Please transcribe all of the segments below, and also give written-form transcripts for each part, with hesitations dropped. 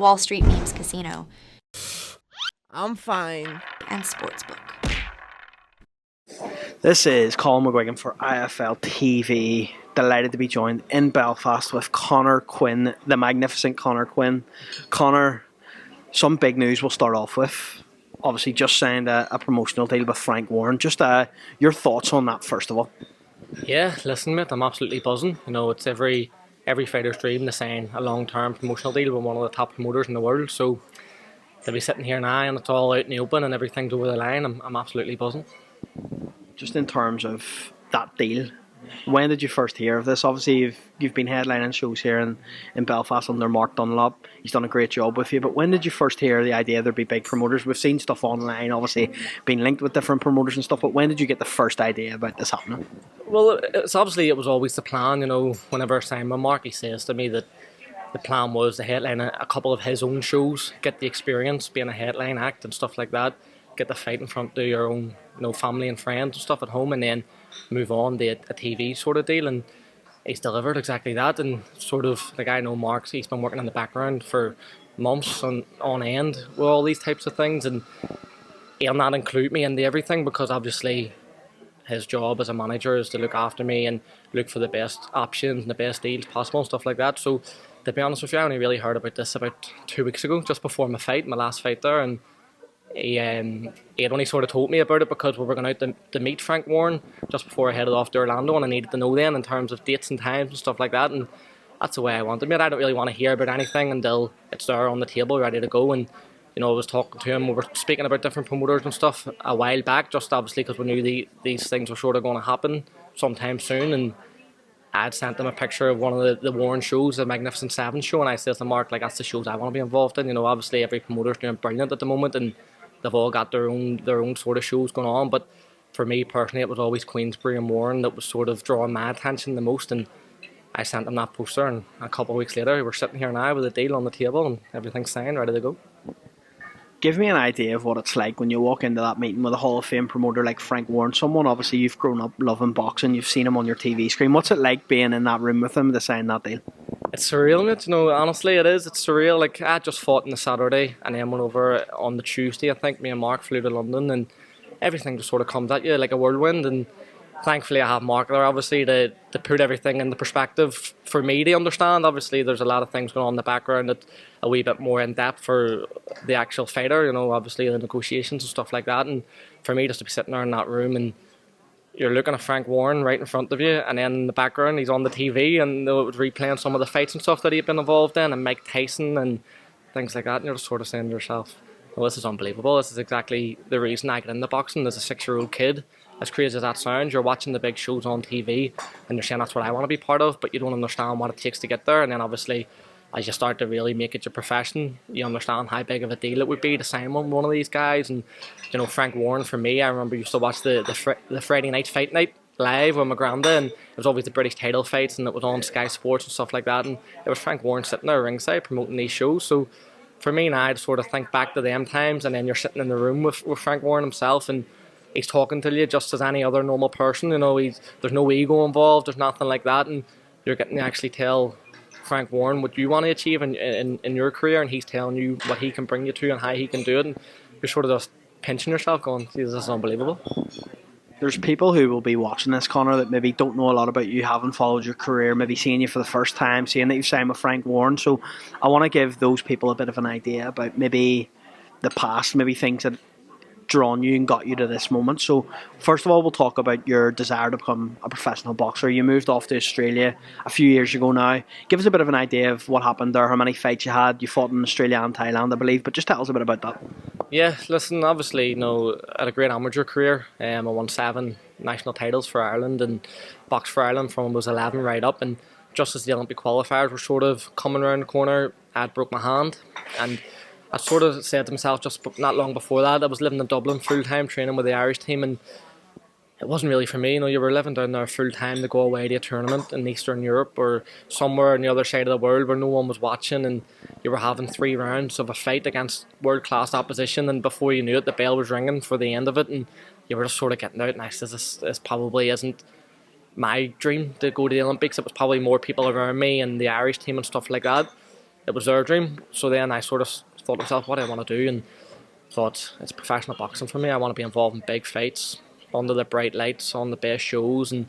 Wall Street Memes Casino, I'm fine. and Sportsbook. This is Colin McGuigan for IFL TV. Delighted to be joined in Belfast with Conor Quinn, the magnificent Conor Quinn. Conor, some big news we'll start off with. Obviously, just signed a promotional deal with Frank Warren. Just your thoughts on that, first of all. Yeah, listen, mate, I'm absolutely buzzing. You know, it's every fighter's dream to sign a long-term promotional deal with one of the top promoters in the world. So to be sitting here now and it's all out in the open and everything's over the line, I'm absolutely buzzing. Just in terms of that deal, when did you first hear of this? Obviously, you've been headlining shows here in Belfast under Mark Dunlop. He's done a great job with you. But when did you first hear the idea there'd be big promoters? We've seen stuff online, obviously, being linked with different promoters and stuff. But when did you get the first idea about this happening? Well, it was always the plan. You know, whenever I signed with Mark, he says to me that the plan was to headline a couple of his own shows, get the experience being a headline act and stuff like that, get the fight in front of your own, family and friends and stuff at home, and then move on to a TV sort of deal. And he's delivered exactly that. And sort of, like, I know Mark, he's been working in the background for months on end with all these types of things, and he'll not include me into everything because obviously his job as a manager is to look after me and look for the best options and the best deals possible and stuff like that. So to be honest with you, I only really heard about this about 2 weeks ago, just before my last fight there, and he had only sort of told me about it because we were going out to meet Frank Warren just before I headed off to Orlando, and I needed to know then in terms of dates and times and stuff like that. And that's the way I wanted it. I don't really want to hear about anything until it's there on the table, ready to go. And I was talking to him, we were speaking about different promoters and stuff a while back, just obviously because we knew these things were sort of going to happen sometime soon. And I'd sent him a picture of one of the Warren shows, the Magnificent Seven show, and I said to Mark, like, that's the shows I want to be involved in. Obviously every promoter's doing brilliant at the moment, and they've all got their own sort of shows going on. But for me personally, it was always Queensbury and Warren that was sort of drawing my attention the most. And I sent him that poster, and a couple of weeks later, we're sitting here now with a deal on the table and everything's signed, ready to go. Give me an idea of what it's like when you walk into that meeting with a Hall of Fame promoter like Frank Warren, someone obviously you've grown up loving boxing, you've seen him on your TV screen. What's it like being in that room with him to sign that deal? It's surreal, mate. Honestly, it is. It's surreal. Like, I just fought on the Saturday and then went over on the Tuesday. I think me and Mark flew to London, and everything just sort of comes at you like a whirlwind. And thankfully, I have Mark there, obviously, to put everything into perspective for me to understand. Obviously, there's a lot of things going on in the background that a wee bit more in depth for the actual fighter. Obviously the negotiations and stuff like that. And for me, just to be sitting there in that room and you're looking at Frank Warren right in front of you, and then in the background he's on the TV and it was replaying some of the fights and stuff that he'd been involved in, and Mike Tyson and things like that, and you're just sort of saying to yourself, well, this is unbelievable. This is exactly the reason I get into boxing as a 6-year-old kid. As crazy as that sounds, you're watching the big shows on TV and you're saying that's what I want to be part of, but you don't understand what it takes to get there. And then obviously as you start to really make it your profession, you understand how big of a deal it would be to sign one of these guys. And Frank Warren, for me, I remember used to watch the Friday night fight night live with my granda, and it was always the British title fights and it was on Sky Sports and stuff like that, and it was Frank Warren sitting there ringside promoting these shows. So for me now, I sort of think back to them times, and then you're sitting in the room with Frank Warren himself, and he's talking to you just as any other normal person. There's no ego involved, there's nothing like that, and you're getting to actually tell Frank Warren what you want to achieve in your career, and he's telling you what he can bring you to and how he can do it, and you're sort of just pinching yourself going, Jesus, this is unbelievable. There's people who will be watching this, Conor, that maybe don't know a lot about you, haven't followed your career, maybe seeing you for the first time, seeing that you've signed with Frank Warren. So I want to give those people a bit of an idea about maybe the past, maybe things that drawn you and got you to this moment. So first of all, we'll talk about your desire to become a professional boxer. You moved off to Australia a few years ago now. Give us a bit of an idea of what happened there, how many fights you had. You fought in Australia and Thailand, I believe, but just tell us a bit about that. Yeah, listen, obviously, I had a great amateur career. I won 7 national titles for Ireland and boxed for Ireland from when I was 11 right up, and just as the Olympic qualifiers were sort of coming around the corner, I'd broke my hand, and I sort of said to myself just not long before that, I was living in Dublin full-time training with the Irish team, and it wasn't really for me. You were living down there full-time to go away to a tournament in Eastern Europe or somewhere on the other side of the world where no one was watching, and you were having 3 rounds of a fight against world-class opposition, and before you knew it, the bell was ringing for the end of it, and you were just sort of getting out, and I said, this probably isn't my dream to go to the Olympics. It was probably more people around me and the Irish team and stuff like that. it was their dream. So then I sort of thought to myself, what do I want to do? And thought, it's professional boxing for me. I want to be involved in big fights, under the bright lights, on the best shows. And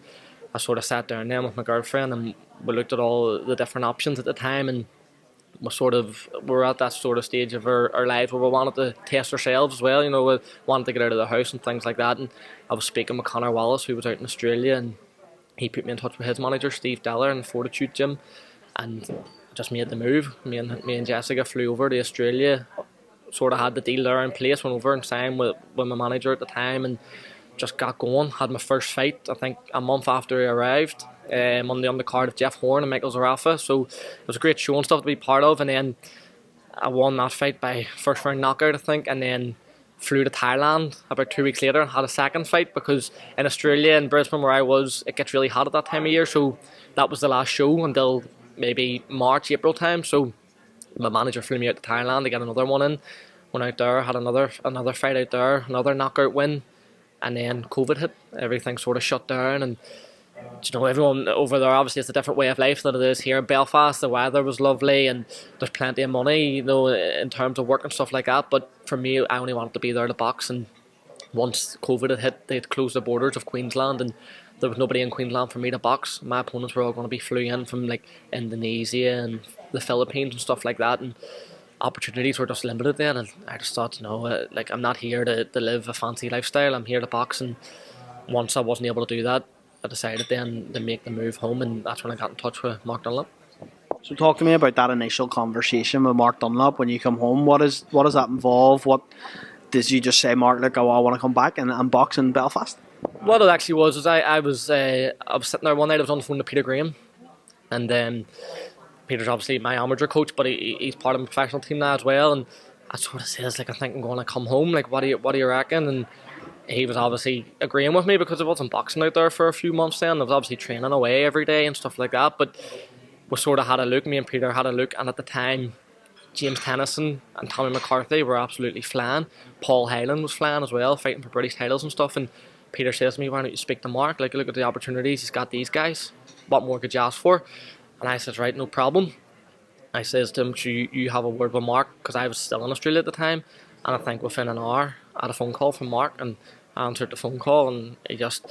I sort of sat down then with my girlfriend and we looked at all the different options at the time, and we're at that sort of stage of our lives where we wanted to test ourselves as well. You know, we wanted to get out of the house and things like that. And I was speaking with Conor who was out in Australia, and he put me in touch with his manager, Steve Diller, in the Fortitude gym, and just made the move. Me and Jessica flew over to Australia, sort of had the deal there in place, went over and signed with my manager at the time, and just got going. Had my first fight, I think, a month after I arrived, on the undercard of Jeff Horn and Michael Zarafa. So it was a great show and stuff to be part of. And then I won that fight by first round knockout, I think, and then flew to Thailand about 2 weeks later and had a second fight, because in Australia, in Brisbane where I was, it gets really hot at that time of year. So that was the last show until maybe March, April time. So my manager flew me out to Thailand to get another one in. Went out there, had another fight out there, another knockout win. And then COVID hit, everything sort of shut down, and you know, everyone over there, obviously it's a different way of life than it is here in Belfast. The weather was lovely and there's plenty of money, you know, in terms of work and stuff like that. But for me, I only wanted to be there to box, and once COVID had hit, they'd closed the borders of Queensland and there was nobody in Queensland for me to box. My opponents were all going to be flew in from like Indonesia and the Philippines and stuff like that, and opportunities were just limited then. And I just thought, you know, like, I'm not here to live a fancy lifestyle, I'm here to box. And once I wasn't able to do that, I decided then to make the move home, and that's when I got in touch with Mark Dunlop. So talk to me about that initial conversation with Mark Dunlop when you come home. What does that involve? What did you just say, Mark, look, I want to come back and box in Belfast? What it actually was is I was sitting there one night, I was on the phone to Peter Graham, and Peter's obviously my amateur coach, but he's part of my professional team now as well. And I sort of says, like, I think I'm going to come home. Like, what do you reckon? And he was obviously agreeing with me because I wasn't boxing out there for a few months then. I was obviously training away every day and stuff like that. But we sort of had a look, me and Peter had a look, and at the time, James Tennyson and Tommy McCarthy were absolutely flying. Paul Hyland was flying as well, fighting for British titles and stuff. And Peter says to me, why don't you speak to Mark? Like, look at the opportunities, he's got these guys. What more could you ask for? And I says, right, no problem. I says to him, you have a word with Mark, because I was still in Australia at the time. And I think within an hour, I had a phone call from Mark, and I answered the phone call, and he just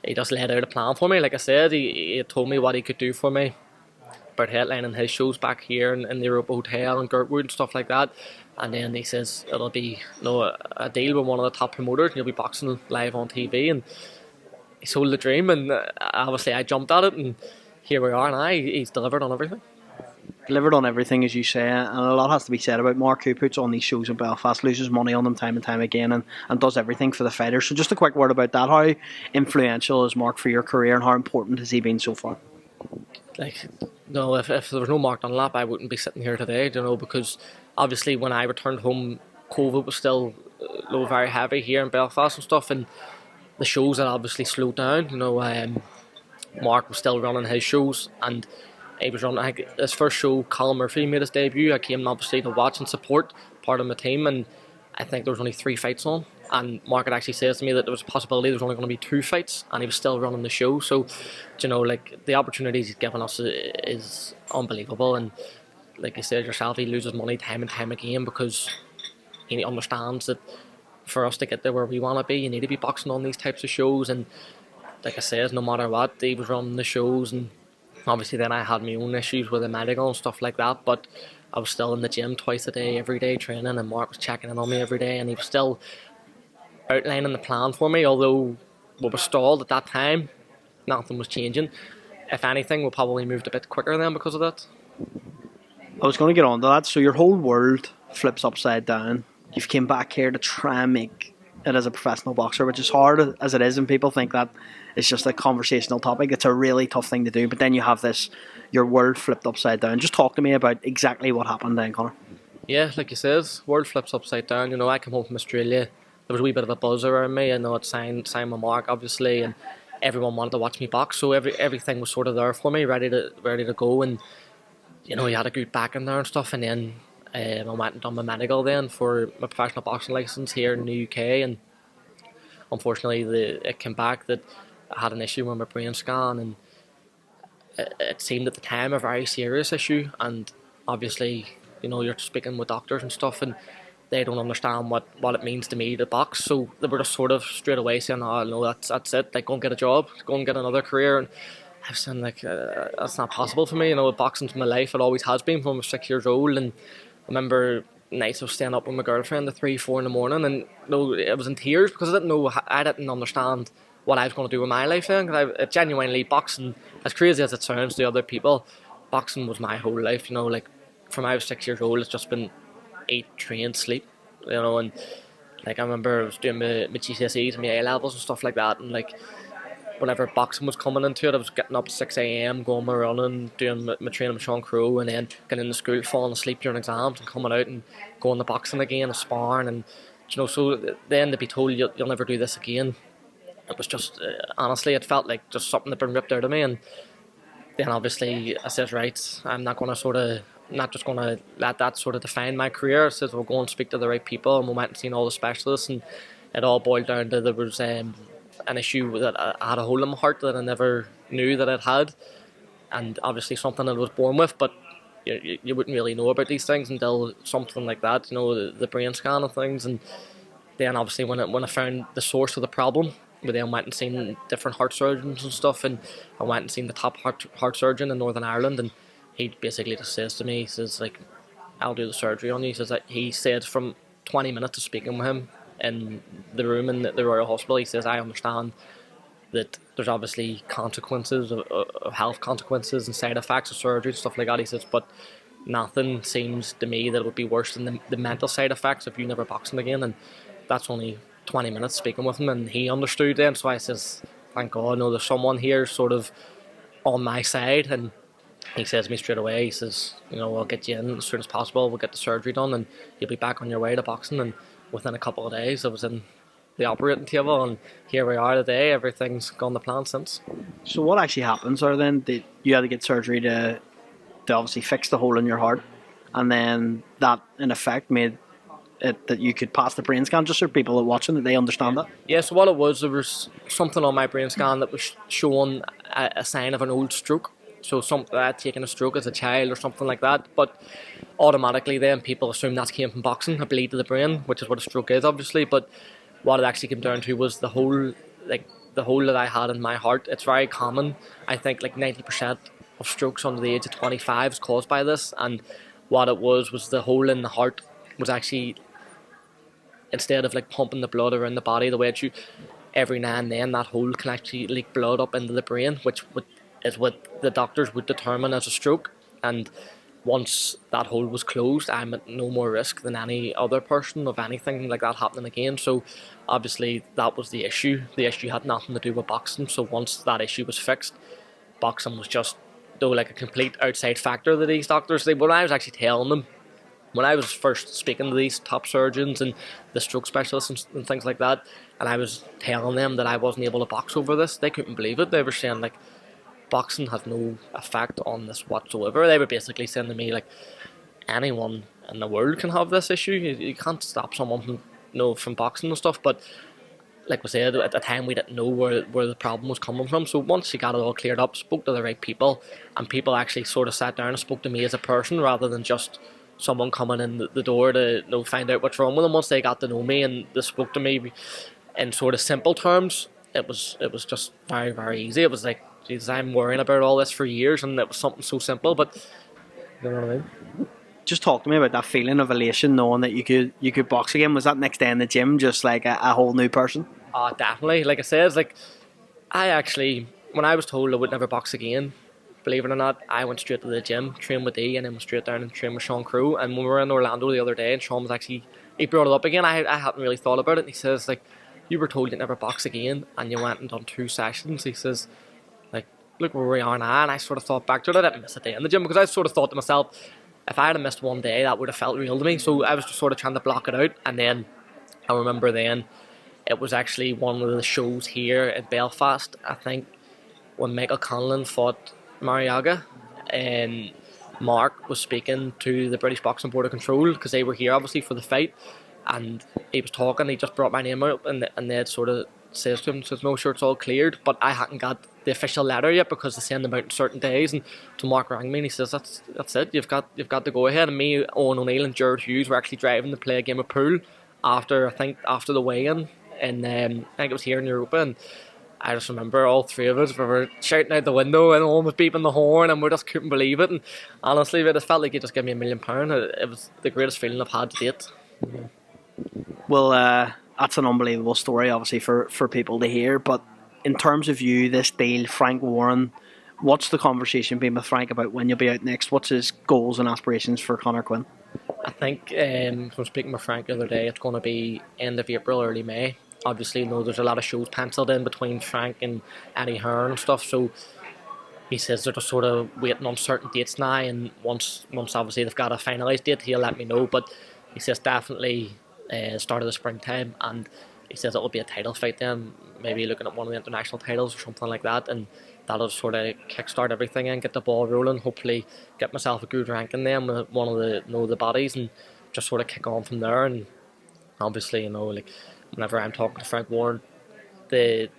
laid out a plan for me. Like I said, he had told me what he could do for me about headlining his shows back here in the Europa Hotel and Gertwood and stuff like that. And then he says it'll be, you know, a deal with one of the top promoters, and you'll be boxing live on TV. And he sold the dream, and obviously I jumped at it, and here we are now. He's delivered on everything. Delivered on everything, as you say, and a lot has to be said about Mark, who puts on these shows in Belfast, loses money on them time and time again, and does everything for the fighters. So just a quick word about that. How influential is Mark for your career, and how important has he been so far? Like, no, if there was no Mark Dunlop, I wouldn't be sitting here today, you know, because obviously when I returned home, COVID was still very heavy here in Belfast and stuff, and the shows had obviously slowed down. You know, Mark was still running his shows, and he was running, I think, his first show, Colin Murphy made his debut. I came obviously to watch and support part of my team, and I think there was only 3 fights on, and Mark had actually says to me that there was a possibility there was only going to be 2 fights, and he was still running the show. So, you know, like, the opportunities he's given us is unbelievable. And like you said yourself, he loses money time and time again because he understands that for us to get there where we want to be, you need to be boxing on these types of shows. And like I said, no matter what, he was running the shows, and obviously then I had my own issues with the medical and stuff like that, but I was still in the gym twice a day, every day training, and Mark was checking in on me every day, and he was still outlining the plan for me. Although we were stalled at that time, nothing was changing. If anything, we probably moved a bit quicker then because of that. I was going to get on to that. So your whole world flips upside down. You've came back here to try and make it as a professional boxer, which is hard as it is, and people think that it's just a conversational topic. It's a really tough thing to do, but then you have this, your world flipped upside down. Just talk to me about exactly what happened then, Conor. Yeah, like you said, world flips upside down. You know, I came home from Australia, there was a wee bit of a buzz around me. I know it signed with Mark, obviously, and everyone wanted to watch me box, so everything was sort of there for me, ready to go. And you know, he had a good back in there and stuff, and then I went and done my medical then for my professional boxing licence here in the UK, and unfortunately it came back that I had an issue with my brain scan, and it seemed at the time a very serious issue, and obviously, you're speaking with doctors and stuff, and they don't understand what it means to me to box. So they were just sort of straight away saying, "Oh no, that's it. Like, go and get a job, go and get another career." And I was saying, like, that's not possible for me. Boxing's my life. It always has been from I was 6 years old. And I remember nights of staying up with my girlfriend at 3, 4 in the morning, and it was in tears because I didn't understand what I was going to do with my life then. Because I genuinely, boxing, as crazy as it sounds to other people, boxing was my whole life. Like, from I was 6 years old, it's just been eat, train, sleep. And like, I remember I was doing my GCSEs and my A levels and stuff like that, and like, whenever boxing was coming into it, I was getting up at 6 a.m, going my running, doing my training with Sean Crow, and then getting into school, falling asleep during exams, and coming out and going to boxing again and sparring. And so then to be told you'll never do this again, it was just honestly, it felt like just something had been ripped out of me. And then obviously I said, right, I'm not just going to let that sort of define my career. I said, we'll go and speak to the right people, and we went and seen all the specialists, and it all boiled down to there was an issue that I had a hole in my heart that I never knew that I'd had, and obviously something I was born with, but you wouldn't really know about these things until something like that, the brain scan and things. And then obviously when I found the source of the problem, we then went and seen different heart surgeons and stuff, and I went and seen the top heart surgeon in Northern Ireland, and he basically just says to me, he says, like, I'll do the surgery on you. He says that he said from 20 minutes of speaking with him in the room in the Royal Hospital, he says, I understand that there's obviously consequences of health consequences and side effects of surgery and stuff like that. He says, but nothing seems to me that it would be worse than the mental side effects if you never boxing again. And that's only 20 minutes speaking with him, and he understood then. So I says, thank God, there's someone here sort of on my side. And he says to me straight away, he says, I'll get you in as soon as possible, we'll get the surgery done, and you'll be back on your way to boxing. And within a couple of days I was in the operating table, and here we are today. Everything's gone to plan since. So what actually happens are then that you had to get surgery to obviously fix the hole in your heart, and then that in effect made it that you could pass the brain scan, just so people are watching that they understand that? Yeah, so what it was, there was something on my brain scan that was showing a sign of an old stroke. So something I had taken a stroke as a child or something like that, but automatically then people assume that came from boxing, a bleed to the brain, which is what a stroke is obviously. But what it actually came down to was the hole that I had in my heart. It's very common. I think like 90% of strokes under the age of 25 is caused by this, and what it was the hole in the heart was actually, instead of like pumping the blood around the body the way it should, every now and then that hole can actually leak blood up into the brain, which is what the doctors would determine as a stroke. And once that hole was closed, I'm at no more risk than any other person of anything like that happening again. So obviously that was the issue. The issue had nothing to do with boxing. So once that issue was fixed, boxing was just like a complete outside factor that these doctors, when I was actually telling them, when I was first speaking to these top surgeons and the stroke specialists and things like that, and I was telling them that I wasn't able to box over this, they couldn't believe it. They were saying, like, boxing has no effect on this whatsoever. They were basically saying to me, like, anyone in the world can have this issue. You can't stop someone from boxing and stuff. But like we said, at the time we didn't know where the problem was coming from. So once you got it all cleared up, spoke to the right people, and people actually sort of sat down and spoke to me as a person rather than just someone coming in the door to find out what's wrong with them. Once they got to know me and they spoke to me in sort of simple terms, it was just very, very easy. It was like, Jesus, I'm worrying about all this for years, and it was something so simple. But you know what I mean? Just talk to me about that feeling of elation, knowing that you could box again. Was that next day in the gym just like a whole new person? Definitely. Like I said, it's like, I actually, when I was told I would never box again, believe it or not, I went straight to the gym, trained with D, and then went straight down and trained with Sean Crow. And when we were in Orlando the other day, and Sean was actually, he brought it up again. I hadn't really thought about it, and he says, like, you were told you'd never box again, and you went and done 2 sessions. He says, like, look where we are now. And I sort of thought back to it. I didn't miss a day in the gym, because I sort of thought to myself, if I had missed one day, that would have felt real to me. So I was just sort of trying to block it out. And then I remember then it was actually one of the shows here in Belfast, I think, when Michael Conlon fought Mariaga, and Mark was speaking to the British Boxing Board of Control, because they were here obviously for the fight, and he was talking, he just brought my name out, and they had sort of says to him, says, no, sure, it's all cleared, but I hadn't got the official letter yet because they send them out on certain days. And so Mark rang me and he says, that's it, you've got to go ahead. And me, Owen O'Neill and Jared Hughes were actually driving to play a game of pool after the weigh-in, and I think it was here in Europa. And I just remember all three of us, we were shouting out the window and Owen was beeping the horn and we just couldn't believe it. And honestly, it just felt like he just gave me £1 million. It was the greatest feeling I've had to date. Well, that's an unbelievable story, obviously, for people to hear. But in terms of you, this deal, Frank Warren, what's the conversation been with Frank about when you'll be out next? What's his goals and aspirations for Conor Quinn? I think from speaking with Frank the other day, it's going to be end of April, early May. Obviously, there's a lot of shows penciled in between Frank and Eddie Hearn and stuff, so he says they're just sort of waiting on certain dates now, and once obviously they've got a finalised date, he'll let me know. But he says definitely start of the springtime, and he says it'll be a title fight then, maybe looking at one of the international titles or something like that, and that'll sort of kickstart everything and get the ball rolling. Hopefully, get myself a good ranking then with one of the bodies, and just sort of kick on from there. And obviously, like whenever I'm talking to Frank Warren, the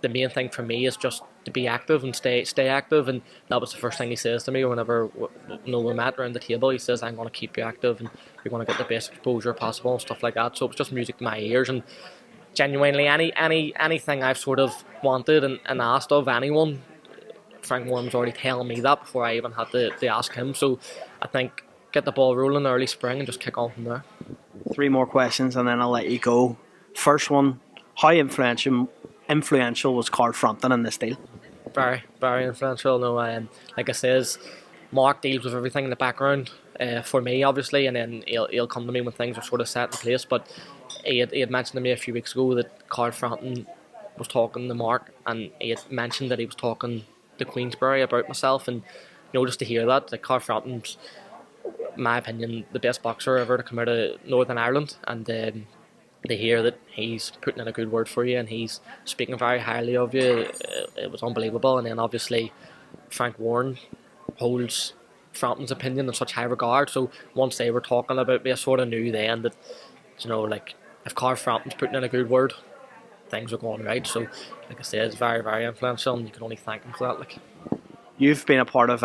main thing for me is just to be active and stay active. And that was the first thing he says to me whenever we met around the table. He says, I'm going to keep you active and you're going to get the best exposure possible and stuff like that. So it's just music to my ears. And genuinely, anything I've sort of wanted and asked of anyone, Frank Warren was already telling me that before I even had to ask him. So I think get the ball rolling early spring and just kick on from there. 3 more questions and then I'll let you go. First one, how influential was Frampton in this deal? Very influential. No, like I says, Mark deals with everything in the background for me, obviously, and then he'll come to me when things are sort of set in place. But he had mentioned to me a few weeks ago that Frampton was talking to Mark, and he had mentioned that he was talking to Queensberry about myself, and just to hear that, like Frampton's, in my opinion, the best boxer ever to come out of Northern Ireland, and to hear that he's putting in a good word for you and he's speaking very highly of you, it was unbelievable. And then obviously Frank Warren holds Frampton's opinion in such high regard, so once they were talking about me, I sort of knew then that like if Frampton's putting in a good word, things are going right. So like I said, it's very, very influential, and you can only thank him for that. Like, you've been a part of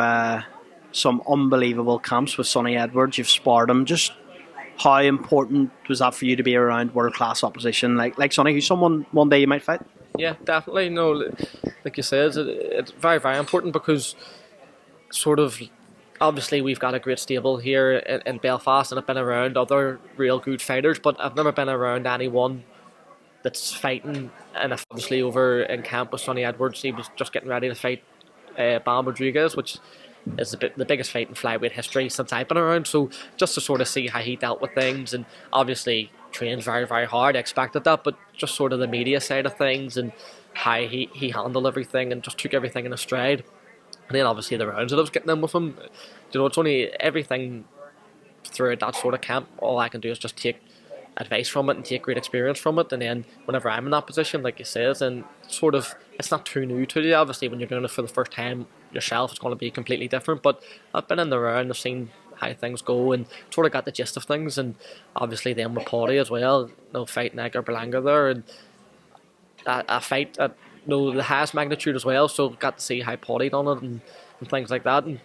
some unbelievable camps with Sonny Edwards. You've sparred him. Just how important was that for you to be around world-class opposition like Sonny, who's someone one day you might fight? Yeah, definitely. No, like you said, it's very, very important because sort of obviously we've got a great stable here in Belfast, and I've been around other real good fighters, but I've never been around anyone that's fighting. And obviously over in camp with Sonny Edwards, he was just getting ready to fight Bam Rodriguez, which is the biggest fight in flyweight history since I've been around. So just to sort of see how he dealt with things, and obviously trained very, very hard, I expected that, but just sort of the media side of things and how he handled everything and just took everything in a stride. And then obviously the rounds that I was getting in with him, it's only everything throughout that sort of camp, all I can do is just take advice from it and take great experience from it. And then whenever I'm in that position, like you says, and sort of it's not too new to you. Obviously when you're doing it for the first time yourself, it's going to be completely different, but I've been in the round, I've seen how things go and sort of got the gist of things. And obviously then with Paddy as well, fighting Edgar Berlanga there, and a fight at the highest magnitude as well, so got to see how Paddy done it and things like that. And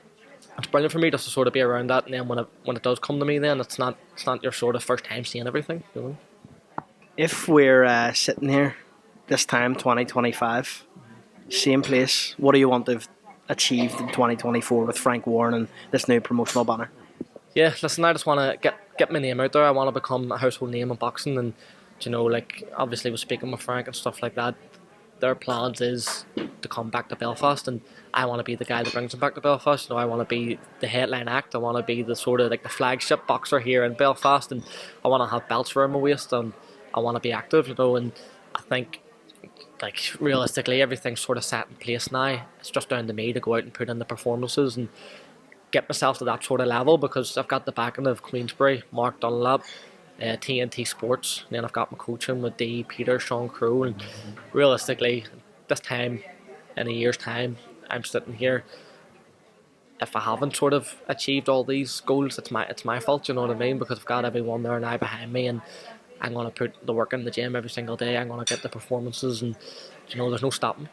it's brilliant for me just to sort of be around that, and then when it does come to me, then it's not your sort of first time seeing everything. If we're sitting here this time 2025, same place, what do you want to have achieved in 2024 with Frank Warren and this new promotional banner? Yeah, listen, I just want to get my name out there. I want to become a household name in boxing, and like obviously with speaking with Frank and stuff like that, their plans is to come back to Belfast, and I want to be the guy that brings them back to Belfast. I want to be the headline act. I want to be the sort of like the flagship boxer here in Belfast, and I want to have belts around my waist, and I want to be active, and I think like realistically everything's sort of set in place now. It's just down to me to go out and put in the performances and get myself to that sort of level, because I've got the backing of Queensberry, Mark Dunlop, TNT Sports, and then I've got my coaching with D, Peter, Sean Crow, and realistically, this time, in a year's time, I'm sitting here. If I haven't sort of achieved all these goals, it's my fault, you know what I mean? Because I've got everyone there now behind me, and I'm going to put the work in the gym every single day. I'm going to get the performances, and there's no stopping.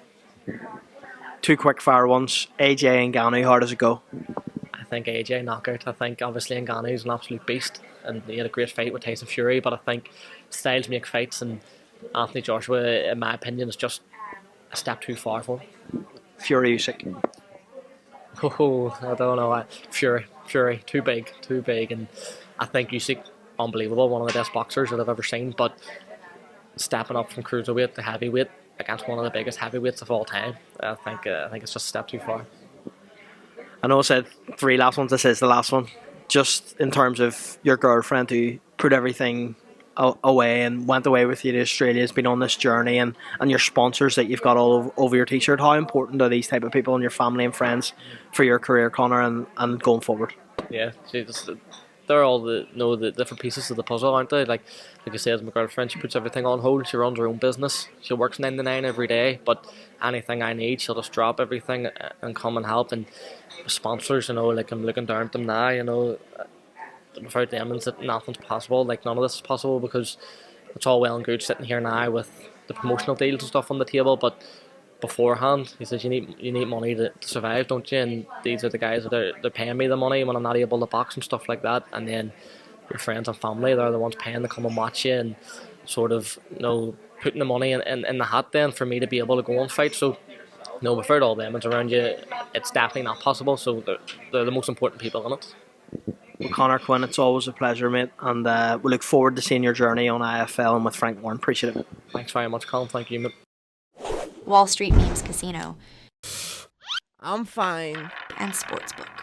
2 quick fire ones. AJ and Ngannou, how does it go? I think AJ knockout. I think obviously Ngannou's an absolute beast, and he had a great fight with Tyson Fury. But I think styles make fights, and Anthony Joshua, in my opinion, is just a step too far for him. Fury Usyk. Oh, I don't know. Fury, too big, and I think Usyk, unbelievable, one of the best boxers that I've ever seen. But stepping up from cruiserweight to heavyweight against one of the biggest heavyweights of all time, I think it's just a step too far. I know I said 3 last ones. This is the last one. Just in terms of your girlfriend who put everything away and went away with you to Australia, has been on this journey, and your sponsors that you've got all over your t-shirt, how important are these type of people and your family and friends for your career, Conor, and going forward? Yeah, they're all the different pieces of the puzzle, aren't they? Like I said, my girlfriend, she puts everything on hold. She runs her own business. She works 9 to 9 every day, but anything I need, she'll just drop everything and come and help. And sponsors, like I'm looking down at them now, without them, nothing's possible. Like none of this is possible, because it's all well and good sitting here now with the promotional deals and stuff on the table, but beforehand, he says you need money to survive, don't you? And these are the guys that they're paying me the money when I'm not able to box and stuff like that. And then your friends and family, they're the ones paying to come and watch you, and sort of putting the money in the hat then for me to be able to go and fight. So without all them around you, it's definitely not possible. So they're the most important people in it. Well, Conor, Quinn, it's always a pleasure, mate, and we look forward to seeing your journey on IFL and with Frank Warren. Appreciate it. Thanks very much, Colin. Thank you, mate. Wall Street Memes Casino I'm fine. and Sportsbook.